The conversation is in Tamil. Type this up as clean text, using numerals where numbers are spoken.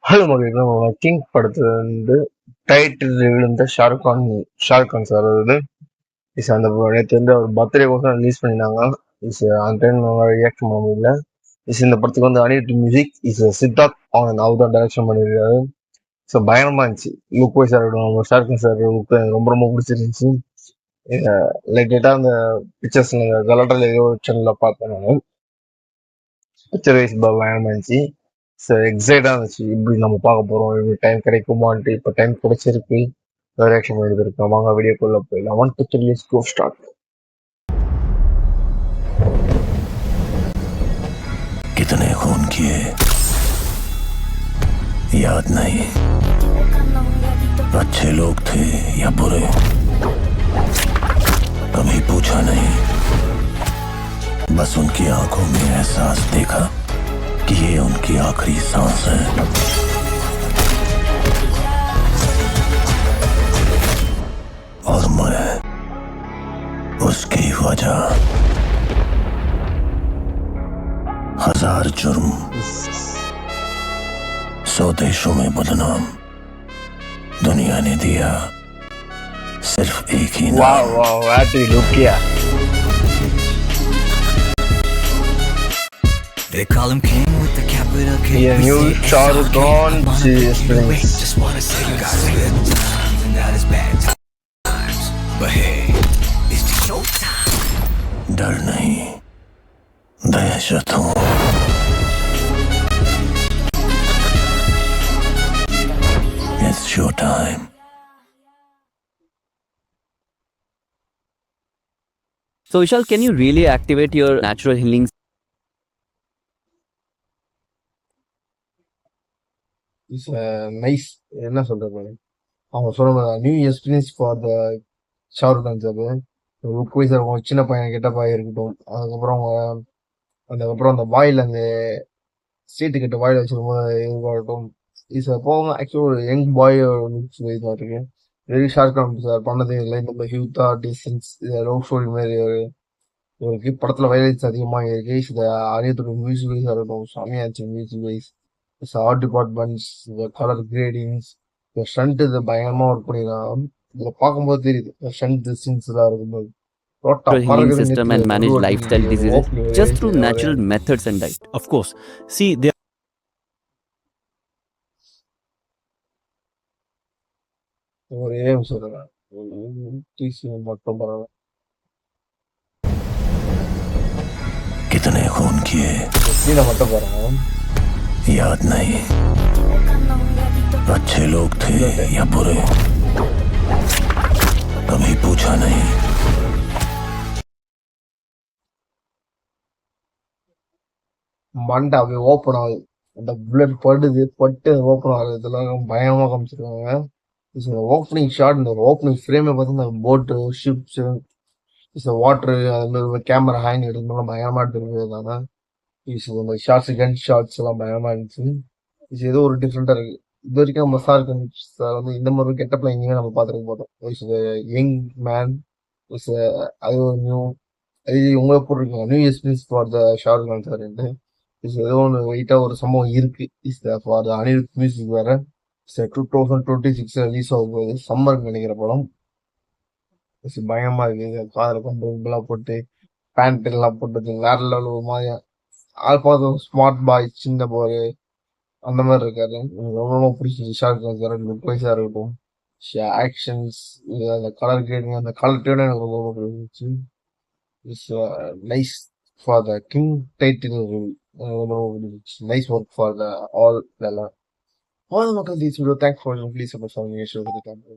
ஹலோ மகே நம்ம கிங் படத்துல வந்து டைட்டில் விழுந்த ஷாருக் கான் சார் அது இஸ் அந்த நேற்று வந்து அவர் பர்த்டே கூட ரிலீஸ் பண்ணியிருந்தாங்க. இஸ் அந்த டைம் நம்ம ரியாக்ட் பண்ண முடியல. இஸ் இந்த படத்துக்கு வந்து அனிருத் மியூசிக் இஸ் சித்தார்த் அவன் அவர் தான் டைரக்ஷன் பண்ணியிருக்காரு. ஸோ பயங்கரமா இருந்துச்சு. லுக் வைஸாக இருக்கட்டும், ஷாருக் சார் லுக் எனக்கு ரொம்ப ரொம்ப பிடிச்சிருந்துச்சு. லைட்டாக அந்த பிக்சர்ஸ் கலட்டரில் ஏதோ சேனலில் பார்த்தேன் நான். பிக்சர் வைஸ் பயங்கரமா இருந்துச்சு. ஸோ எக்ஸைட்டாக இருந்துச்சு. இப்படி நம்ம பார்க்க போகிறோம், இப்படி டைம் கிடைக்குமான்ட்டு. இப்போ டைம் கிடைச்சிருக்கு, ரியாக்ஷன் பண்ணியிருக்கோம். வாங்க வீடியோக்குள்ளே போயிடலாம். 1 2 3 let's go start. कितने खून किए याद नहीं, अच्छे लोग थे या बुरे कभी पूछा नहीं, बस उनकी आंखों में एहसास देखा कि ये उनकी आखिरी सांस है। और मैं उसकी वजह। हजार जुर्म, 100 देशों में बदनाम, दुनिया ने दिया सिर्फ एक ही नाम। वाह वाह वाह, लुक किया. They call him king with the capital K. Yeah, new Shahrukh Khan experience. Just wanna say you got good time, even that is bad times. But hey, it's just your time. डर नहीं, दहशत हूँ. It's your time. So Vishal, can you really activate your natural healing? It's nice. என்ன சொல்றது, அவங்க சொல்ற new experience for the Shahrukh Khan sir. Look wise அவங்க சின்ன பையன் கெட்ட பையன் இருக்கட்டும். அதுக்கப்புறம் அந்த வாயில் அந்த சீட்டு கிட்ட வாயில் வச்சிருக்கும்போது இருக்கட்டும். இஸ் போக ஆக்சுவலி ஒரு யங் பாய் லுக்ஸ் வைஸ் தான் இருக்கு. வெரி ஷாருக் கான் சார் பண்ணது இல்லை. இந்த ஹியூத்தா டிசன்ஸ் லவ் ஸ்டோரி மாதிரி இருக்கு. படத்துல வயலன்ஸ் அதிகமாக இருக்கு. இந்த அனிருத்தோட மியூசிக் வைஸாக இருக்கட்டும், செமையாச்சு மியூசிக் வைஸ். ஆர்ட் டிபார்ட்மெண்ட்ஸ், இந்த கலர் கிரேடிங்ஸ், இந்த ஸ்டண்ட் இது பயங்கரமா ஒர்க் பண்ணிருக்காங்க. இதுல பார்க்கும்போது தெரியுது ஸ்டண்ட் சீன்ஸ் எல்லாம் இருக்கும்போது. Healing system and manage lifestyle diseases just through natural methods and diet. Of course. See, there ஒரே சொல்றேன் மட்டும் பரவாயில்ல. कितने खून किए சீனை மட்டும் பாருங்க. याद नहीं, अच्छे लोग थे या बुरे कभी पूछा नहीं. மண்டை அப்படியே ஓப்பன் ஆகுது. அந்த புல்லட் பட்டு ஓப்பன் ஆகுது. இதெல்லாம் பயங்கரமா காமிச்சிருக்காங்க. ஓப்பனிங் ஷாட், இந்த ஓப்பனிங் ஃப்ரேமே பார்த்து இந்த போட்டு ஷிப்ஸ் வாட்டர் அது மாதிரி கேமரா ஹேங் எடுக்கிறதுலாம் பயங்கரமா எடுத்துருக்காங்க. இந்த ஷார்ட்ஸ் கன் ஷார்ட்ஸ் எல்லாம் பயங்கரமா இருந்துச்சு. இது ஏதோ ஒரு டிஃப்ரெண்டா இருக்கு. இது வரைக்கும் நம்ம சார் வந்து இந்த மாதிரி கெட்டப்ல எங்கேயுமே நம்ம பார்த்துருக்க போட்டோம். யங் மேன் அது ஒரு நியூ அது உங்களை போட்டிருக்காங்க new experience for the Shahrukh Khan sir. ஏதோ ஒன்று வெயிட்டா ஒரு சம்பவம் இருக்கு. ஃபார் த அனிருத் மியூசிக் வேற. 2026 ரிலீஸ் ஆகும் போது சம்மருக்கு நினைக்கிற படம். பயங்கரமா இருக்கு. காதல கொண்டு இதெல்லாம் போட்டு பேண்ட் எல்லாம் போட்டு வேற லெவல் ஒரு மாதிரியா ஆள் பார்த்து ஸ்மார்ட் பாய் சின்ன பாய் அந்த மாதிரி இருக்காரு. எனக்கு ரொம்ப ரொம்ப பிடிச்சிருச்சு ஷாருக் கான் சார். லுக் வைஸா இருக்கட்டும், ஆக்ஷன்ஸ், அந்த கலர் கிரேடிங், அந்த கலர் டேர்ன் எனக்கு ரொம்ப ரொம்ப பிடிச்சிருச்சு. It's nice for the king title. ரொம்ப ரொம்ப பிடிச்சிருச்சு. Nice work for the all எல்லாம். All the மக்கள், this video. Thanks for watching. Please subscribe to the channel.